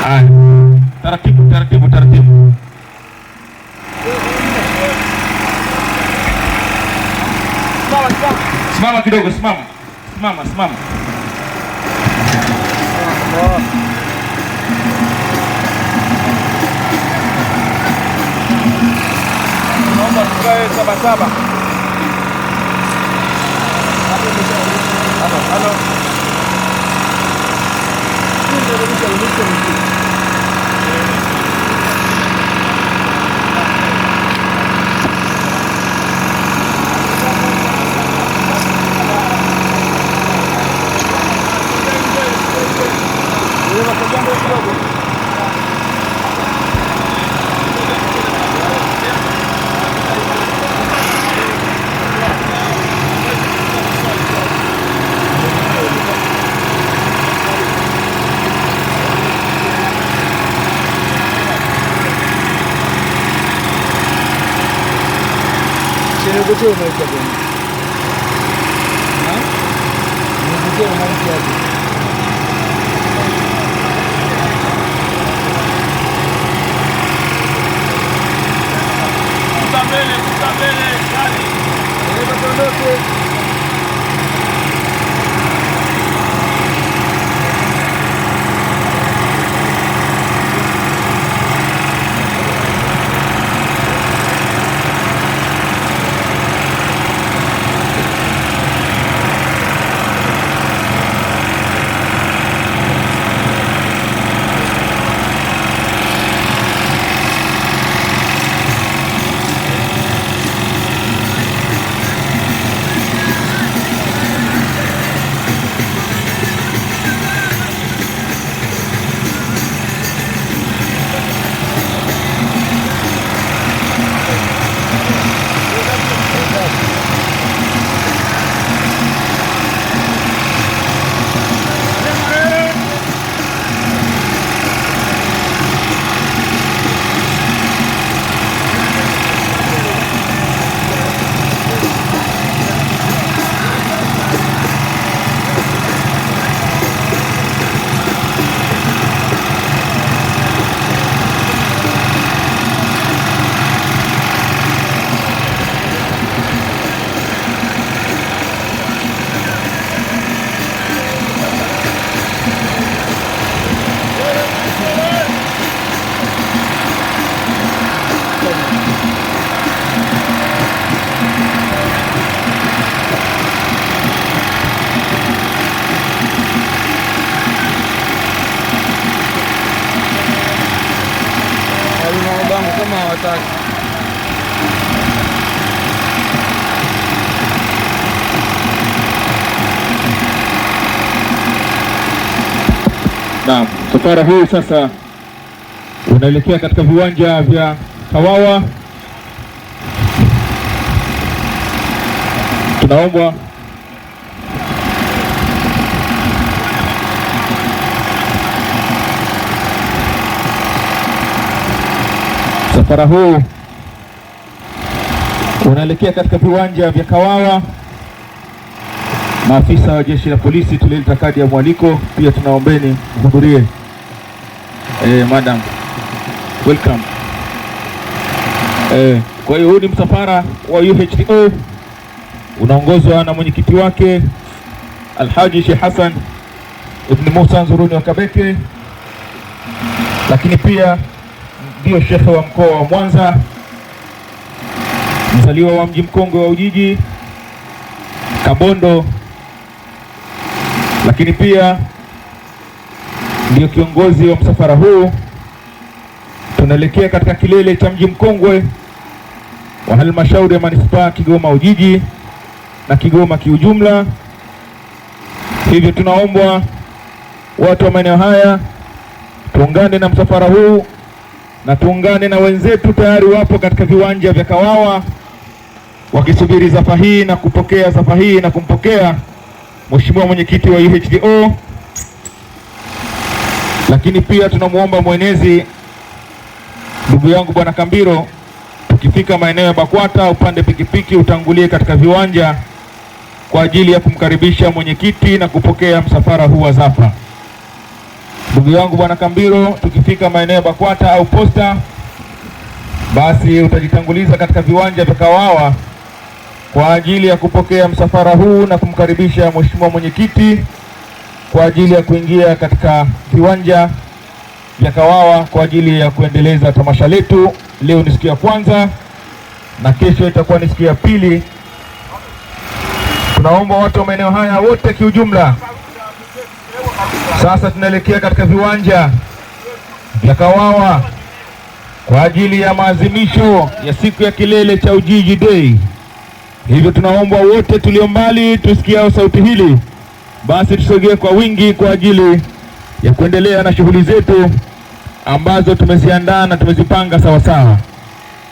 Haya, taratibu taratibu taratibu. Simama kidogo, simama. Naomba tukae saba. Halo. Nivutie maisha bwana. Nivutie maisha yako. Kutabele, kali. Ndio tuondoke. Kama hawataki. Naam, safari hii sasa unaelekea katika viwanja vya Kawawa. Tunaomba safari huu unaelekea katika viwanja vya Kawawa. Maafisa wa jeshi la polisi tulileta kadi ya mwaliko, pia tunaombeni kuhudhurie. Madam, welcome. Kwa hiyo huu ni msafara wa UHDO unaongozwa na mwenyekiti wake Alhaji Sheikh Hassan Ibn Musa Nzuruni wa Kabeke, lakini pia ndio shekhe wa mkoa wa Mwanza, mzaliwa wa mji mkongwe wa Ujiji Kabondo, lakini pia ndio kiongozi wa msafara huu. Tunaelekea katika kilele cha mji mkongwe wa halmashauri ya manispaa Kigoma Ujiji na Kigoma kiujumla. Hivyo tunaombwa watu wa maeneo haya tuungane na msafara huu na tuungane na wenzetu tayari wapo katika viwanja vya Kawawa wakisubiri zafa hii na kupokea zafa hii na kumpokea Mheshimiwa mwenyekiti wa UHDO. Lakini pia tunamuomba mwenezi ndugu yangu Bwana Kambiro, tukifika maeneo ya Bakwata upande pikipiki utangulie katika viwanja kwa ajili ya kumkaribisha mwenyekiti na kupokea msafara huu wa zafa. Ndugu yangu Bwana Kambiro, tukifika maeneo ya BAKWATA au Posta, basi utajitanguliza katika viwanja vya Kawawa kwa ajili ya kupokea msafara huu na kumkaribisha Mheshimiwa Mwenyekiti kwa ajili ya kuingia katika viwanja vya Kawawa kwa ajili ya kuendeleza tamasha letu. Leo ni siku ya kwanza na kesho itakuwa ni siku ya pili. Tunaomba watu wa maeneo haya wote kiujumla. Sasa tunaelekea katika viwanja vya Kawawa kwa ajili ya maadhimisho ya siku ya kilele cha Ujiji Day. Hivyo tunaomba wote tulio mbali tusikiao sauti hili, basi tusogee kwa wingi kwa ajili ya kuendelea na shughuli zetu ambazo tumeziandaa na tumezipanga sawa sawa.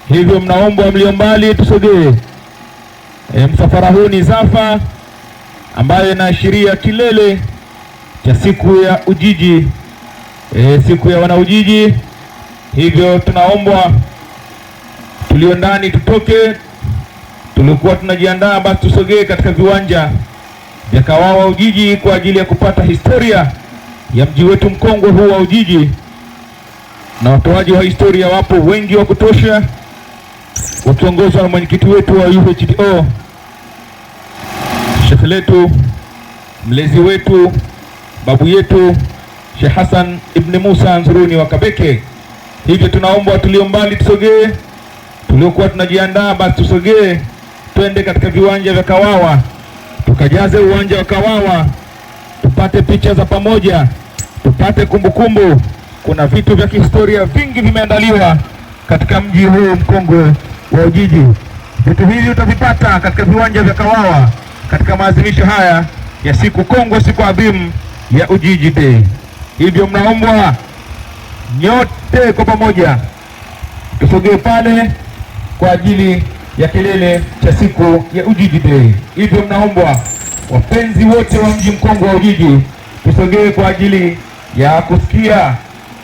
Hivyo mnaomba mlio mbali tusogee. Msafara huu ni Zafa ambayo inaashiria kilele cha siku ya Ujiji, siku ya wanaujiji. Hivyo tunaomba tulio ndani tutoke, tulikuwa tunajiandaa, basi tusogee katika viwanja vya Kawawa Ujiji kwa ajili ya kupata historia ya mji wetu mkongwe huu wa Ujiji, na watoaji wa historia wapo wengi wa kutosha, wakiongozwa na mwenyekiti wetu wa UHDO, Sheikh letu, mlezi wetu, babu yetu Sheikh Hassan Ibn Musa Anzuruni wa Kabeke. Hivyo tunaomba tulio mbali tusogee, tuliokuwa tunajiandaa basi tusogee, twende katika viwanja vya Kawawa, tukajaze uwanja wa Kawawa, tupate picha za pamoja, tupate kumbukumbu. Kuna vitu vya kihistoria vingi vimeandaliwa katika mji huu mkongwe wa Ujiji. Vitu hivi utavipata katika viwanja vya Kawawa katika maadhimisho haya ya siku kongwe, siku adhimu ya Ujiji Day. Hivyo mnaombwa nyote kwa pamoja tusogee pale kwa ajili ya kilele cha siku ya Ujiji Day. Hivyo mnaombwa wapenzi wote wa mji mkongwe wa Ujiji tusogee kwa ajili ya kusikia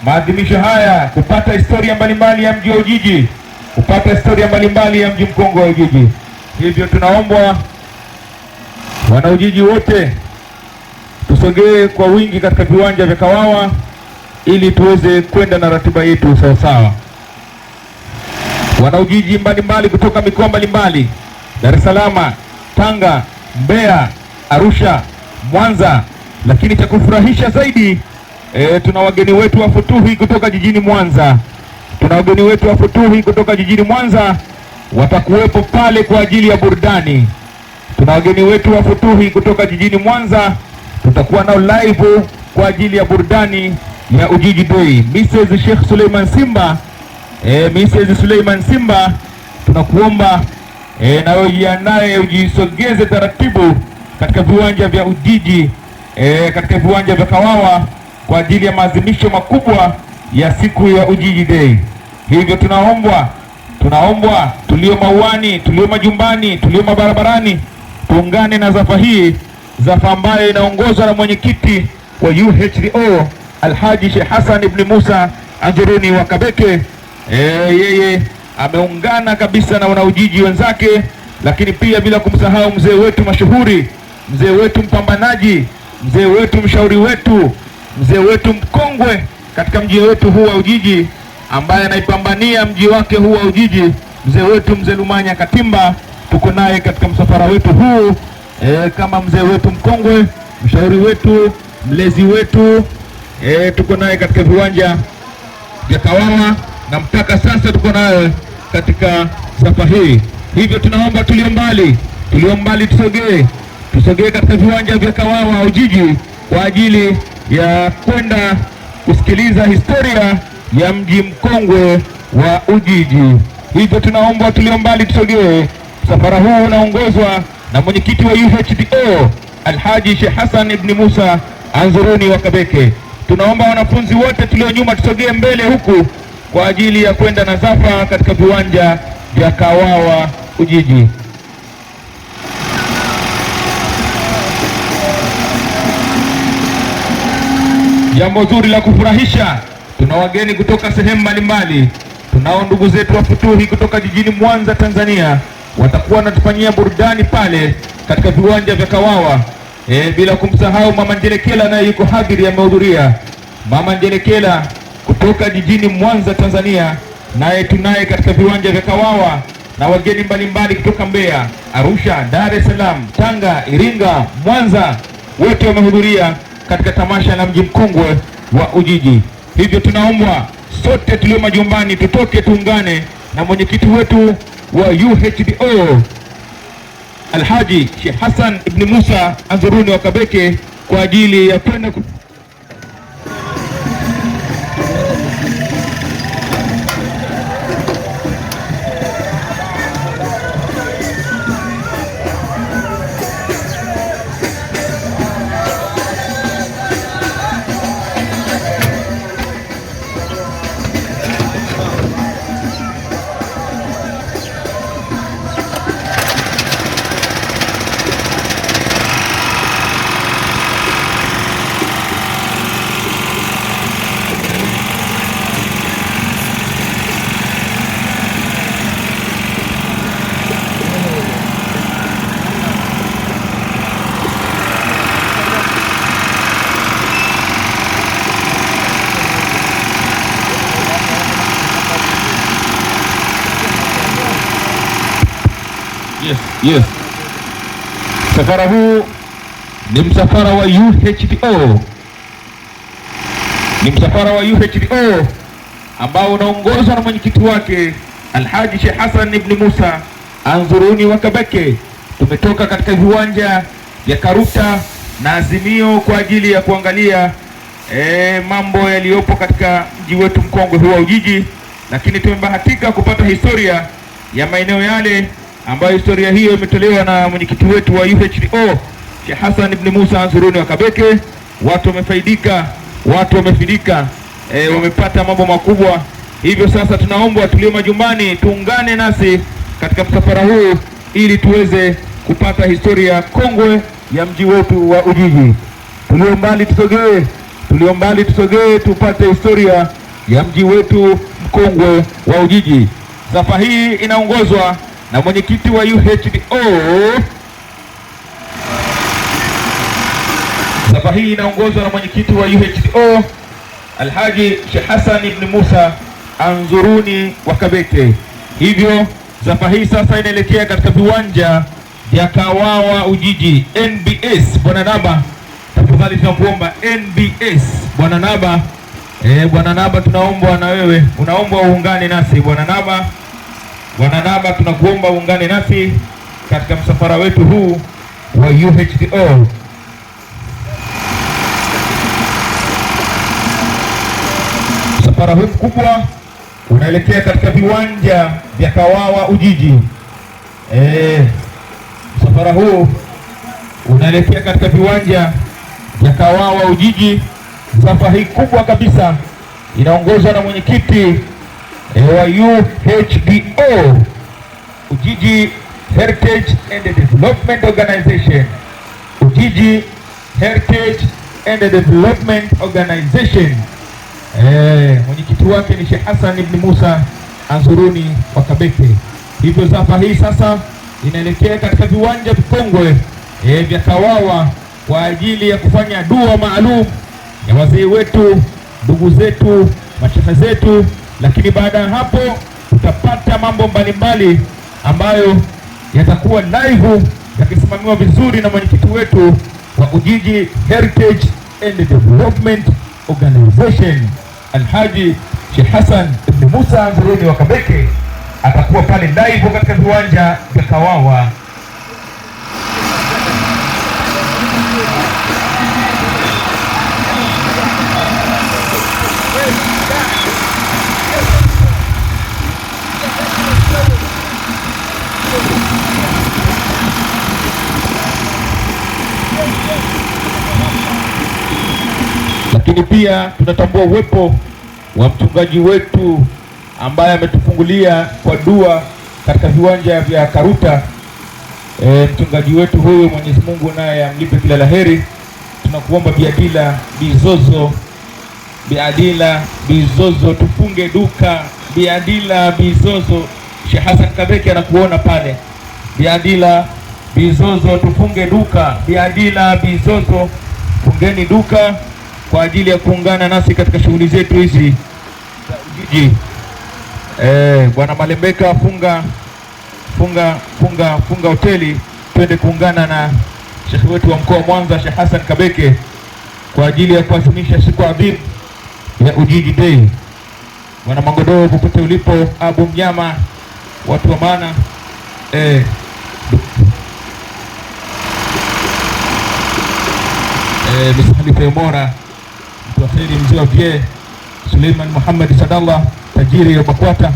maadhimisho haya, kupata historia mbalimbali ya mji wa Ujiji, kupata historia mbalimbali ya mji mkongwe wa Ujiji. Hivyo tunaombwa wana Ujiji wote tusogee kwa wingi katika viwanja vya Kawawa ili tuweze kwenda na ratiba yetu sawa sawa. Wana Ujiji mbalimbali kutoka mikoa mbalimbali, Dar es Salaam, Tanga, Mbeya, Arusha, Mwanza, lakini cha kufurahisha zaidi tuna wageni wetu wa Futuhi kutoka jijini Mwanza. Tuna wageni wetu wa Futuhi kutoka jijini Mwanza watakuwepo pale kwa ajili ya burudani. Tuna wageni wetu wa Futuhi kutoka jijini Mwanza, tutakuwa nao live kwa ajili ya burudani ya Ujiji Day. Mrs. Sheikh Suleiman Simba, Mrs. Suleiman Simba, tunakuomba na wewe jiandae, ujisogeze taratibu katika viwanja vya Ujiji, katika viwanja vya Kawawa kwa ajili ya maadhimisho makubwa ya siku ya Ujiji Day. Hivyo tunaombwa tulio mauani, tulio majumbani, tulio mabarabarani tuungane na Zafa hii, Zafa ambayo inaongozwa na mwenyekiti wa UHDO Alhaji Sheikh Hassan Ibn Musa Anzuruni wa Kabeke. Yeye ameungana kabisa na wanaujiji wenzake, lakini pia bila kumsahau mzee wetu mashuhuri, mzee wetu mpambanaji, mzee wetu mshauri wetu, mzee wetu mkongwe katika mji wetu huu wa Ujiji, ambaye anaipambania mji wake huu wa Ujiji, mzee wetu mzee Lumanya Katimba. Tuko naye katika msafara wetu huu kama mzee wetu mkongwe, mshauri wetu, mlezi wetu. Tuko naye katika viwanja vya Kawawa na mpaka sasa tuko naye katika safa hii. Hivyo tunaomba tulio mbali tusogee katika viwanja vya Kawawa Ujiji kwa ajili ya kwenda kusikiliza historia ya mji mkongwe wa Ujiji. Hivyo tunaomba tulio mbali tusogee. Msafara huu unaongozwa na mwenyekiti wa UHDO Alhaji Sheikh Hassan Ibn Musa Anzuruni wa Kabeke. Tunaomba wanafunzi wote tulio nyuma tusogee mbele huku kwa ajili ya kwenda na Zafa katika viwanja vya Kawawa Ujiji. Jambo zuri la kufurahisha, tuna wageni kutoka sehemu mbalimbali. Tunao ndugu zetu wa Futuhi kutoka jijini Mwanza, Tanzania, watakuwa wanatufanyia burudani pale katika viwanja vya Kawawa. Bila kumsahau Mama Njelekela naye yuko hadhiri, amehudhuria. Mama Njelekela kutoka jijini Mwanza, Tanzania, naye tunaye katika viwanja vya Kawawa, na wageni mbalimbali kutoka Mbeya, Arusha, Dar es Salaam, Tanga, Iringa, Mwanza, wote wamehudhuria katika tamasha la mji mkongwe wa Ujiji. Hivyo tunaomba sote tulio majumbani tutoke tuungane na mwenyekiti wetu wa UHDO Alhaji Sheikh Hassan ibn Musa Anzuruni wa Kabeke kwa ajili ya kwenda Yes. Msafara huu ni msafara wa UHDO. Ni msafara wa UHDO ambao unaongozwa na mwenyekiti wake Alhaji Sheikh Hassan ibn Musa Anzuruni wa Kabeke. Tumetoka katika viwanja vya Karuta na Azimio kwa ajili ya kuangalia mambo yaliyopo katika mji wetu mkongwe huu wa Ujiji, lakini tumebahatika kupata historia ya maeneo yale ambayo historia hiyo imetolewa na mwenyekiti wetu wa UHDO Sheikh Hassan ibn Musa Anzuruni wa Kabeke. Watu wamefaidika, watu wamefidika, wamepata mambo makubwa. Hivyo sasa tunaomba tulio majumbani tuungane nasi katika msafara huu ili tuweze kupata historia kongwe ya mji wetu wa Ujiji. Tulio mbali tusogee tupate historia ya mji wetu mkongwe wa Ujiji. Safari hii inaongozwa na mwenyekiti wa UHDO. Safari hii inaongozwa na mwenyekiti wa UHDO Alhaji Sheikh Hassan ibn Musa Anzuruni wa Kabeke. Hivyo safari hii sasa inaelekea katika viwanja vya Kawawa Ujiji. NBS Bwana Naba, tafadhali tunakuomba NBS Bwana Naba. Bwana Naba, tunaomba na wewe unaomba uungane nasi Bwana Naba. Bwana Naba, tunakuomba uungane nasi katika msafara wetu huu wa UHDO. Msafara huu mkubwa unaelekea katika viwanja vya Kawawa Ujiji. Msafara huu unaelekea katika viwanja vya Kawawa Ujiji. Safari hii kubwa kabisa inaongozwa na mwenyekiti wa UHDO, Ujiji Heritage and Development Organization. Ujiji Heritage and Development Organization. Mwenyekiti wake ni Sheikh Hassan ibn Musa Anzuruni wa Kabeke. Hivyo safari hii sasa inaelekea katika viwanja vikongwe vya Kawawa kwa ajili ya kufanya dua maalum ya wazee wetu, ndugu zetu, mashehe zetu. Lakini baada ya hapo tutapata mambo mbalimbali ambayo yatakuwa live yakisimamiwa vizuri na mwenyekiti wetu wa Ujiji Heritage and Development Organization Alhaji Sheikh Hassan ibn Musa Anzuruni wa Kabeke. Atakuwa pale live katika viwanja vya Kawawa. Lakini pia tunatambua uwepo wa mchungaji wetu ambaye ametufungulia kwa dua katika viwanja vya Karuta. Mchungaji wetu huyu, Mwenyezi Mungu naye amlipe kila laheri. Tunakuomba Biadila Bizozo, tufunge duka. Biadila Bizozo, Sheikh Hassan Kabeke anakuona pale. Biadila Bizozo, tufunge duka. Biadila Bizozo, fungeni duka kwa kwa ajili ya kuungana nasi katika shughuli zetu hizi za Ujiji. Bwana Malembeka, funga hoteli, twende kuungana na Sheikh wetu wa mkoa wa Mwanza, Sheikh Hassan Kabeke, kwa ajili ya kuadhimisha siku adhimu ya Ujiji Day. Bwana Mangodoo, popote ulipo, Abu Mnyama, watu wa maana, Misali Mora, mtu wa kheri, mzee wa vie, Suleiman Muhammad Sadallah, tajiri wa Bakwata,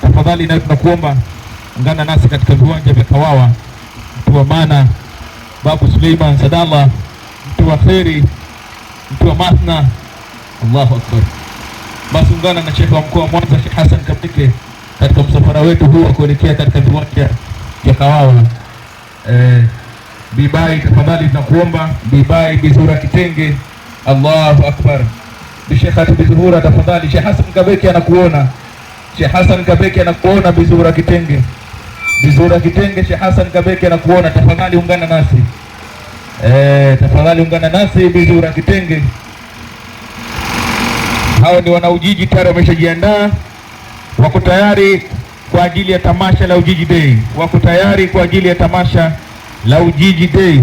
tafadhali nayo tunakuomba ungana nasi katika viwanja vya Kawawa. Mtu wa maana, Babu Suleiman Sadallah, mtu wa kheri, mtu wa mathna. Allahu Akbar. Basi ungana na Sheikh wa mkoa wa Mwanza, Sheikh Hassan Kabeke, katika msafara wetu huu wa kuelekea katika viwanja vya Kawawa. Bibai, tafadhali tunakuomba. Bibai Bizura Kitenge. Allahu Akbar. Sheikh Bizura, tafadhali. Sheikh Hassan Kabeke anakuona. Sheikh Hassan Kabeke anakuona. Bizura Kitenge. Bizura Kitenge, Sheikh Hassan Kabeke anakuona. Tafadhali ungana nasi. Tafadhali ungana nasi Bizura Kitenge. Hao ni wana Ujiji, tayari wameshajiandaa, wako tayari kwa ajili ya tamasha la Ujiji Day. Wako tayari kwa ajili ya tamasha la Ujiji Day.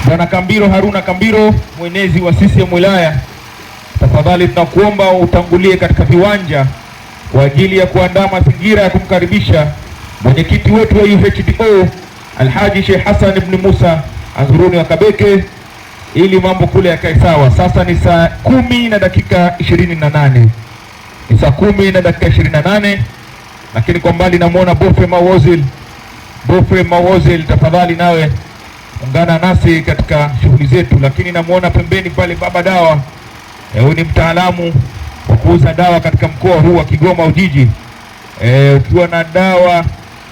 Bwana Kambiro, Haruna Kambiro, mwenezi wa CCM wilaya, tafadhali tunakuomba utangulie katika viwanja kwa ajili ya kuandaa mazingira ya kumkaribisha mwenyekiti wetu wa UHDO Alhaji Sheikh Hassan ibn Musa Anzuruni wa Kabeke, ili mambo kule yakae sawa. Sasa ni saa 10 na dakika 28. Ni saa 10 na dakika 28, lakini kwa mbali namuona Bofre Mawozil, tafadhali nawe ungana nasi katika shughuli zetu. Lakini namuona pembeni pale Baba Dawa, huyu ni mtaalamu wa kuuza dawa katika mkoa huu wa Kigoma Ujiji. Ukiwa na dawa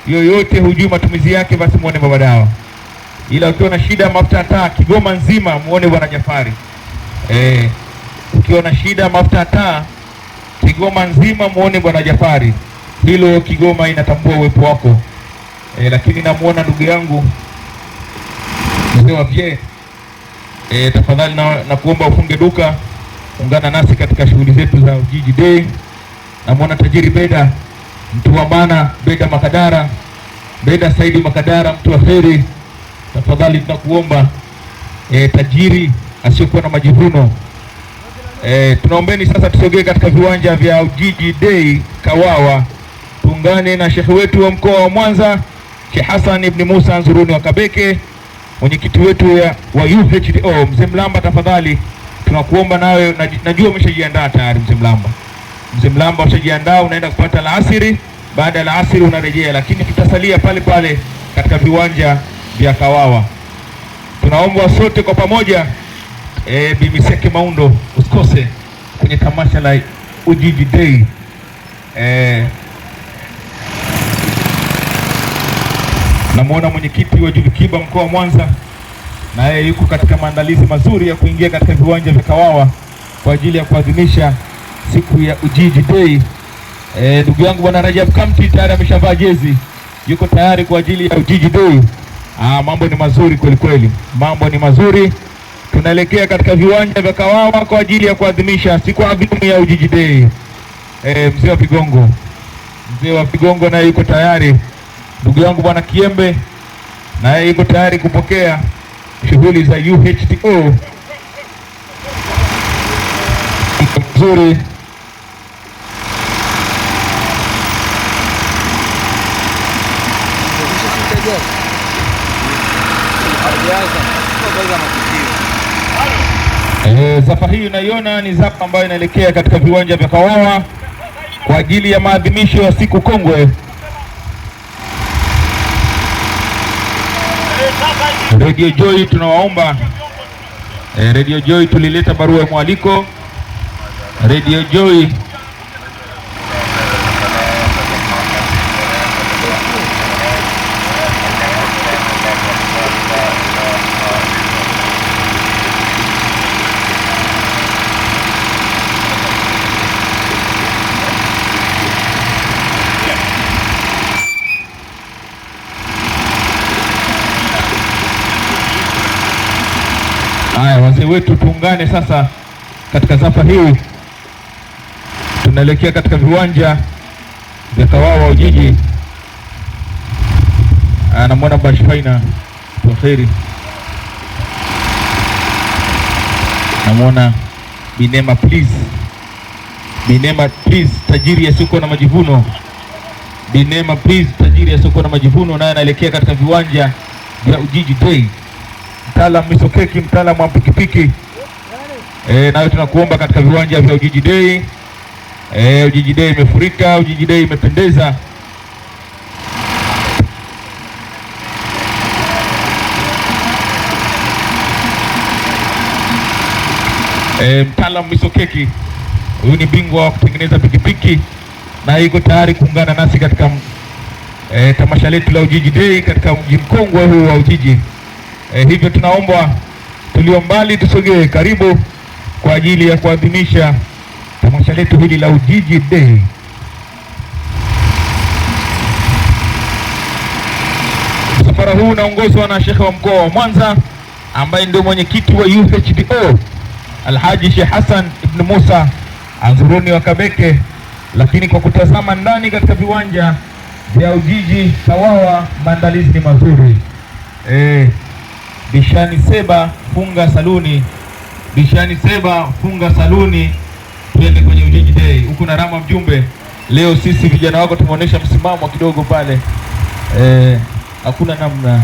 yoyote hujui matumizi yake, basi muone Baba Dawa. Ila ukiwa na shida mafuta ya taa Kigoma nzima, muone Bwana Jafari. Ukiwa na shida mafuta ya taa Kigoma nzima, muone Bwana Jafari. Hilo Kigoma inatambua uwepo wako. Lakini namuona ndugu yangu mzee wa vie, tafadhali na kuomba ufunge duka, ungana nasi katika shughuli zetu za Ujiji Day. Namuona tajiri Beda, mtu wa maana, Beda Makadara, Beda Saidi Makadara, mtu wa kheri, tafadhali tunakuomba, tajiri asiyokuwa na majivuno. Tunaombeni sasa tusogee katika viwanja vya Ujiji Day Kawawa, tuungane na Sheikh wetu wa mkoa wa Mwanza, Sheikh Hassan ibn Musa Anzuruni wa Kabeke, mwenyekiti wetu wa UHDO. Mzee Mlamba, tafadhali tunakuomba nawe, najua umeshajiandaa tayari. Mzee Mlamba umeshajiandaa, unaenda kupata alasiri, baada ya alasiri unarejea, lakini tutasalia pale pale katika viwanja vya Kawawa. Tunaomba sote kwa pamoja, Bimiseke Maundo, usikose kwenye tamasha la Ujiji Day. Namuona mwenyekiti wa Jubikiba mkoa wa Mwanza, naye yuko katika maandalizi mazuri ya kuingia katika viwanja vya Kawawa kwa ajili ya kuadhimisha siku ya Ujiji Day. Ndugu yangu Bwana Rajab Kamti tayari ameshavaa jezi, yuko tayari kwa ajili ya Ujiji Day. Mambo ni mazuri kweli kweli, mambo ni mazuri. Tunaelekea katika viwanja vya Kawawa kwa ajili ya kuadhimisha siku adhimu ya Ujiji Day. Mzee wa Vigongo naye yuko tayari. Ndugu yangu Bwana Kiembe naye yuko tayari kupokea shughuli za UHDO. Nzuri. Zapa hii unaiona ni zapa ambayo inaelekea katika viwanja vya Kawawa kwa ajili ya maadhimisho ya siku kongwe. Radio Joy tunawaomba, Radio Joy tulileta barua ya mwaliko. Radio Joy Haya, wazee wazee wetu tuungane sasa katika zafa hii. Tunaelekea katika viwanja vya Kawawa Ujiji. Anamwona Bashfaina kwa kheri, namwona Binema please, Binema please, tajiri yasiko na majivuno. Binema please, tajiri yasiko na majivuno, naye anaelekea katika viwanja vya Ujiji Day. Mtaalamu Misokeki, mtaalamu wa pikipiki, nayo tunakuomba katika viwanja vya Ujiji Day. Ujiji Day imefurika, Ujiji Day imependeza. Mtaalamu Misokeki, huyu ni bingwa wa kutengeneza pikipiki na yuko tayari kuungana nasi katika tamasha letu la Ujiji Day katika mji mkongwe huu wa Ujiji. Hivyo tunaomba tulio mbali tusogee karibu kwa ajili ya kuadhimisha tamasha letu hili la Ujiji Day. Msafara huu unaongozwa na Sheikh wa mkoa wa Mwanza ambaye ndio mwenyekiti wa UHDO Alhaji Sheikh Hassan Ibn Musa Anzuruni wa Kabeke. Lakini kwa kutazama ndani katika viwanja vya Ujiji Kawawa, maandalizi ni mazuri. Bishani Seba funga saluni, Bishani Seba funga saluni, tuende kwenye Ujiji Day. Huku na Rama mjumbe, leo sisi vijana wako tumeonyesha msimamo kidogo pale. Hakuna namna,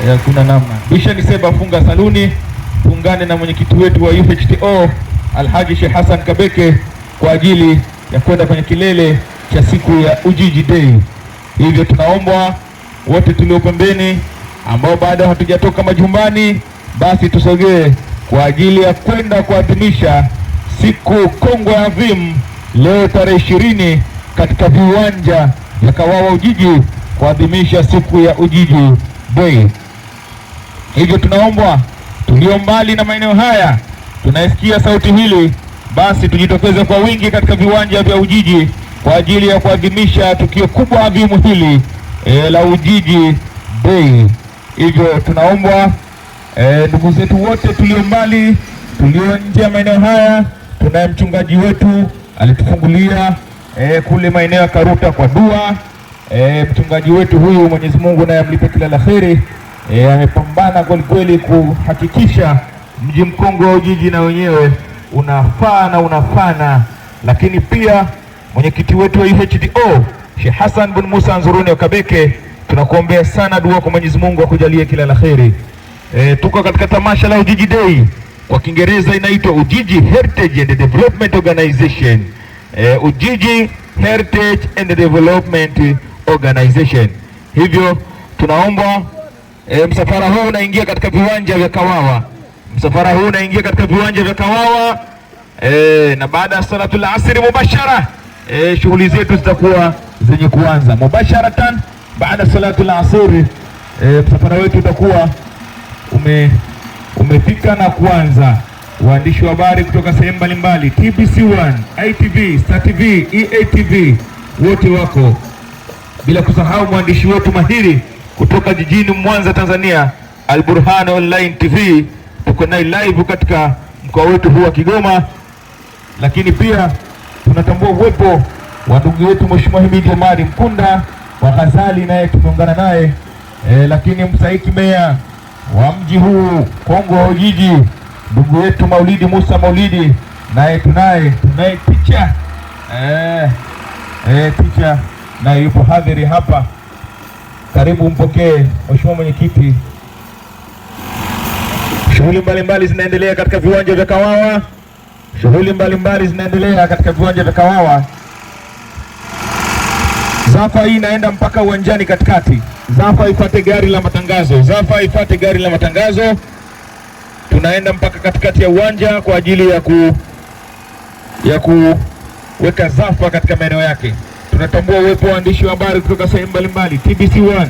hakuna namna. Bishani Seba funga saluni, tuungane na mwenyekiti wetu wa UHTO Alhaji Sheikh Hassan Kabeke kwa ajili ya kwenda kwenye kilele cha siku ya Ujiji Day. Hivyo tunaomba wote tulio pembeni ambao bado hatujatoka majumbani, basi tusogee kwa ajili ya kwenda kuadhimisha siku kongwe adhimu leo tarehe 20 katika viwanja vya Kawawa Ujiji kuadhimisha siku ya Ujiji Day. Hivyo tunaomba tulio mbali na maeneo haya, tunaisikia sauti hili, basi tujitokeze kwa wingi katika viwanja vya Ujiji kwa ajili ya kuadhimisha tukio kubwa adhimu hili la Ujiji Day. Hivyo tunaomba ndugu zetu wote tulio mbali, tulio nje ya maeneo haya, tunaye mchungaji wetu alitufungulia kule maeneo ya Karuta kwa dua. Mchungaji wetu huyu, Mwenyezi Mungu naye amlipe kila la kheri, amepambana kweli kweli kuhakikisha mji mkongwe wa Ujiji na wenyewe unafaa na unafana. Lakini pia mwenyekiti wetu wa UHDO Sheikh Hassan bin Musa Anzuruni wa Kabeke, tunakuombea sana dua kwa Mwenyezi Mungu akujalie kila la kheri. Tuko katika tamasha la Ujiji Day, kwa Kiingereza inaitwa Ujiji Heritage and Development Organization. Ujiji Heritage and Development Organization. Hivyo tunaomba msafara huu unaingia katika viwanja vya Kawawa. Msafara huu unaingia katika viwanja vya Kawawa na baada ya salatul asri mubashara shughuli zetu zitakuwa zenye kuanza mubasharatan. Baada salatul asri msafara wetu utakuwa umefika na kuanza. Waandishi wa habari kutoka sehemu mbalimbali, TBC1, ITV, Star TV, EATV wote wako, bila kusahau mwandishi wetu mahiri kutoka jijini Mwanza Tanzania, Al-Burhan Online TV, tuko naye live katika mkoa wetu huu wa Kigoma. Lakini pia tunatambua uwepo wa ndugu yetu Mheshimiwa Himidi Omari Mkunda wa Ghazali, naye tumeungana naye lakini msaiki meya wa mji huu kongwe wa Ujiji, ndugu yetu Maulidi Musa Maulidi, naye tunaye picha picha naye yupo hadhiri hapa. Karibu mpokee Mheshimiwa mwenyekiti. Shughuli mbalimbali zinaendelea katika viwanja vya Kawawa. Shughuli mbalimbali zinaendelea katika viwanja vya Kawawa. Zafa hii inaenda mpaka uwanjani katikati. Zafa ifuate gari la matangazo. Zafa ifuate gari la matangazo. Tunaenda mpaka katikati ya uwanja kwa ajili ya kuweka zafa katika maeneo yake. Tunatambua uwepo wa waandishi wa habari kutoka sehemu mbalimbali, TBC1,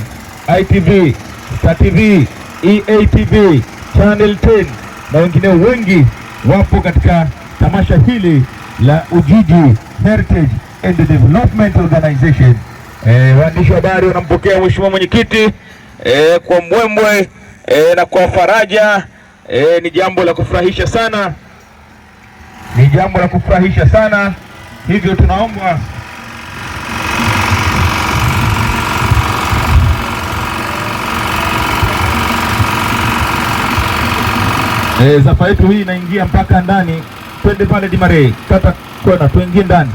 ITV, Star TV, EATV, Channel 10 na wengine wengi wapo katika tamasha hili la Ujiji Heritage and Development Organization. Waandishi wa habari wanampokea Mheshimiwa mwenyekiti kwa mbwembwe na kwa faraja Ni jambo la kufurahisha sana, ni jambo la kufurahisha sana. Hivyo tunaomba zafa yetu hii inaingia mpaka ndani. Twende pale Dimare, kata kona, tuingie ndani.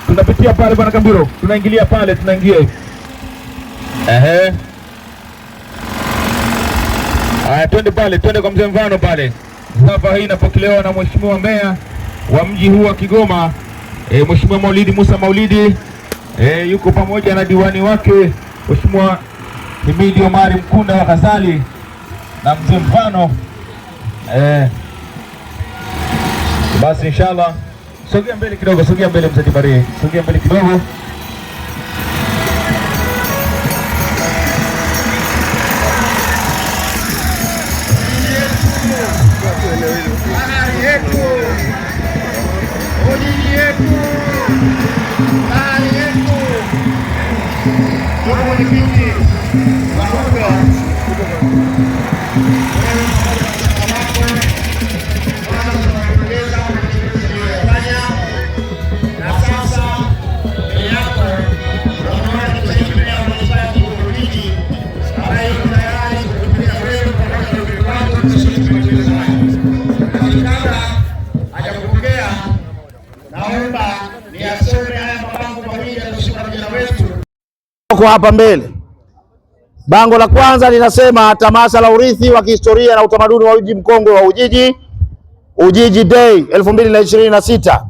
Tunapitia pale bwana Kambiro, tunaingilia pale, tunaingia. Twende pale, twende kwa mzee Mvano pale. Zafa hii inapokelewa na Mheshimiwa Meya wa mji huu wa Kigoma, Mheshimiwa Maulidi Musa Maulidi, yuko pamoja na diwani wake Mheshimiwa Himidi Omari Mkunda wa Ghazali na mzee Mvano. Basi inshallah, sogea mbele kidogo, sogea mbele mzee Dimare, sogea mbele kidogo. Kwa hapa mbele, bango la kwanza linasema tamasha la urithi wa kihistoria na utamaduni wa mji mkongwe wa Ujiji, Ujiji Day 2026.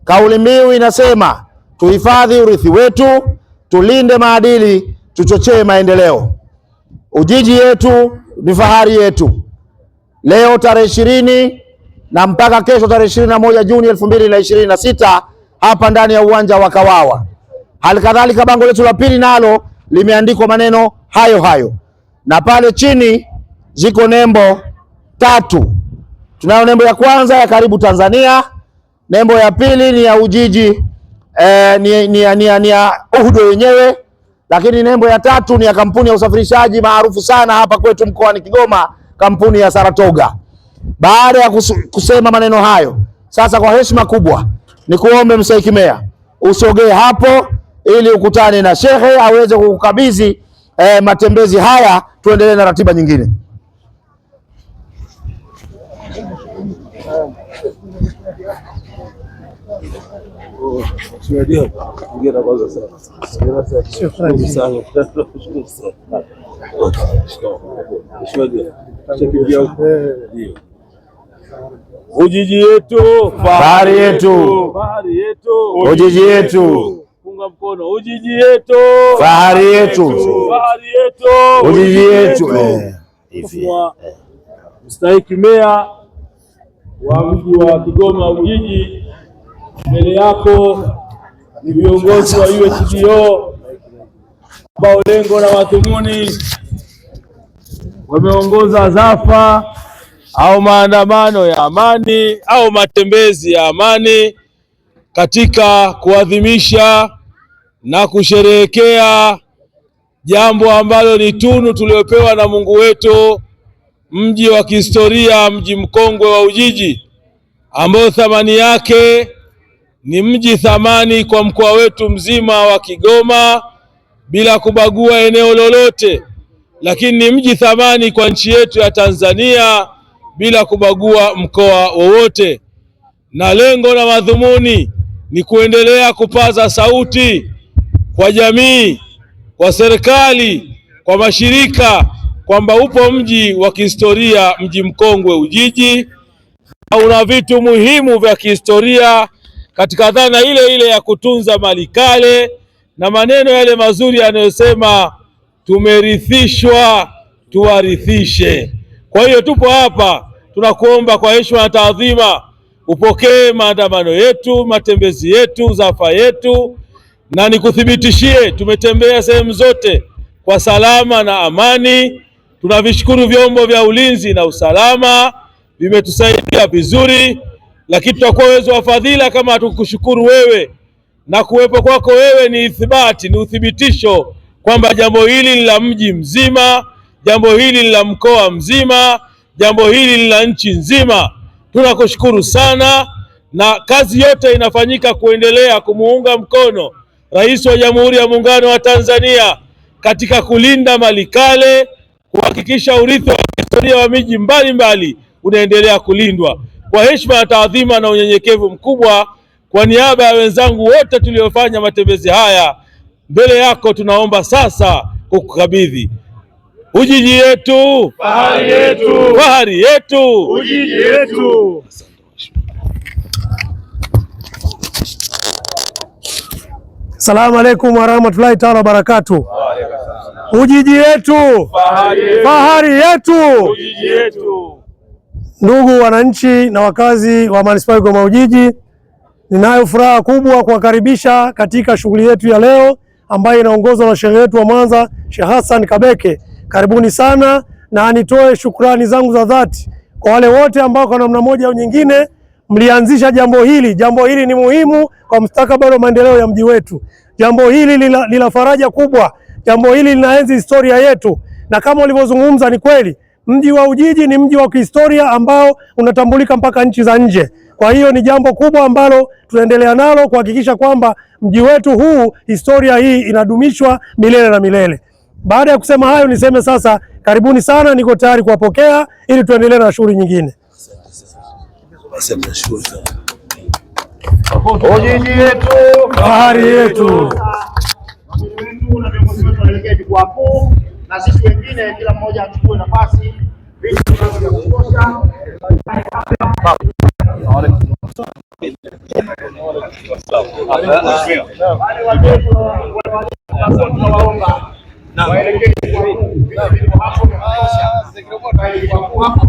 Kauli mbiu inasema tuhifadhi urithi wetu, tulinde maadili, tuchochee maendeleo. Ujiji yetu ni fahari yetu. Leo tarehe 20 na mpaka kesho tarehe 21 Juni 2026 hapa ndani ya uwanja wa Kawawa. Halikadhalika bango letu la pili nalo limeandikwa maneno hayo hayo, na pale chini ziko nembo tatu. Tunayo nembo ya kwanza ya Karibu Tanzania, nembo ya pili ni ya Ujiji, ni ya Uhudo wenyewe, lakini nembo ya tatu ni ya kampuni ya usafirishaji maarufu sana hapa kwetu mkoani Kigoma, kampuni ya Saratoga. Baada ya kusema maneno hayo, sasa kwa heshima kubwa ni kuombe Mstahiki Meya usogee hapo ili ukutane na shehe aweze kukukabidhi matembezi haya, tuendelee na ratiba nyingine. Ujiji yetu, fahari yetu, fahari yetu, Ujiji yetu, funga mkono. Ujiji yetu, fahari yetu, fahari yetu, Ujiji yetu. Hivi Mstahiki Meya wa mji wa Kigoma Ujiji, mbele yako ni viongozi wa USDO ambao lengo la madhumuni wameongoza zafa au maandamano ya amani au matembezi ya amani katika kuadhimisha na kusherehekea jambo ambalo ni tunu tuliopewa na Mungu wetu, mji wa kihistoria, mji mkongwe wa Ujiji, ambao thamani yake ni mji thamani kwa mkoa wetu mzima wa Kigoma bila kubagua eneo lolote, lakini ni mji thamani kwa nchi yetu ya Tanzania bila kubagua mkoa wowote. Na lengo na madhumuni ni kuendelea kupaza sauti kwa jamii, kwa serikali, kwa mashirika kwamba upo mji wa kihistoria, mji mkongwe Ujiji, na una vitu muhimu vya kihistoria katika dhana ile ile ya kutunza mali kale na maneno yale mazuri yanayosema tumerithishwa tuwarithishe. Kwa hiyo tupo hapa, tunakuomba kwa heshima na taadhima upokee maandamano yetu, matembezi yetu, zafa yetu, na nikuthibitishie tumetembea sehemu zote kwa salama na amani. Tunavishukuru vyombo vya ulinzi na usalama, vimetusaidia vizuri, lakini tutakuwa uwezo wa fadhila kama hatukushukuru wewe, na kuwepo kwako wewe ni ithibati, ni uthibitisho kwamba jambo hili ni la mji mzima, jambo hili ni la mkoa mzima, jambo hili ni la nchi nzima. Tunakushukuru sana, na kazi yote inafanyika kuendelea kumuunga mkono Rais wa Jamhuri ya Muungano wa Tanzania katika kulinda mali kale, kuhakikisha urithi wa historia wa miji mbalimbali unaendelea kulindwa. Kwa heshima na taadhima na unyenyekevu mkubwa, kwa niaba ya wenzangu wote tuliofanya matembezi haya mbele yako, tunaomba sasa kukukabidhi Ujiji yetu, fahari yetu, fahari yetu, Ujiji yetu. Asalamu alaykum warahmatullahi taala wabarakatuh. Ujiji yetu, fahari yetu, Ujiji yetu. Ndugu wananchi na wakazi wa manispaa ya Kigoma Ujiji, ninayo furaha kubwa kuwakaribisha katika shughuli yetu ya leo ambayo inaongozwa na shehe wetu wa Mwanza, Sheikh Hassan Kabeke. Karibuni sana, na nitoe shukrani zangu za dhati kwa wale wote ambao kwa namna moja au nyingine mlianzisha jambo hili. Jambo hili ni muhimu kwa mustakabali wa maendeleo ya mji wetu. Jambo hili lina faraja kubwa. Jambo hili linaenzi historia yetu, na kama ulivyozungumza ni kweli, mji wa Ujiji ni mji wa kihistoria ambao unatambulika mpaka nchi za nje. Kwa hiyo ni jambo kubwa ambalo tunaendelea nalo kuhakikisha kwamba mji wetu huu, historia hii inadumishwa milele na milele. Baada ya kusema hayo, niseme sasa karibuni sana, niko tayari kuwapokea ili tuendelee na shughuli nyingine. Ujiji yetu, fahari yetu. Na viongozi wetu wanaelekea jukwaa kuu, na sisi wengine kila mmoja achukue nafasi, vitu vya kutosha. Wale wajetu tunawaomba waelekee jukwaa kuu, hapo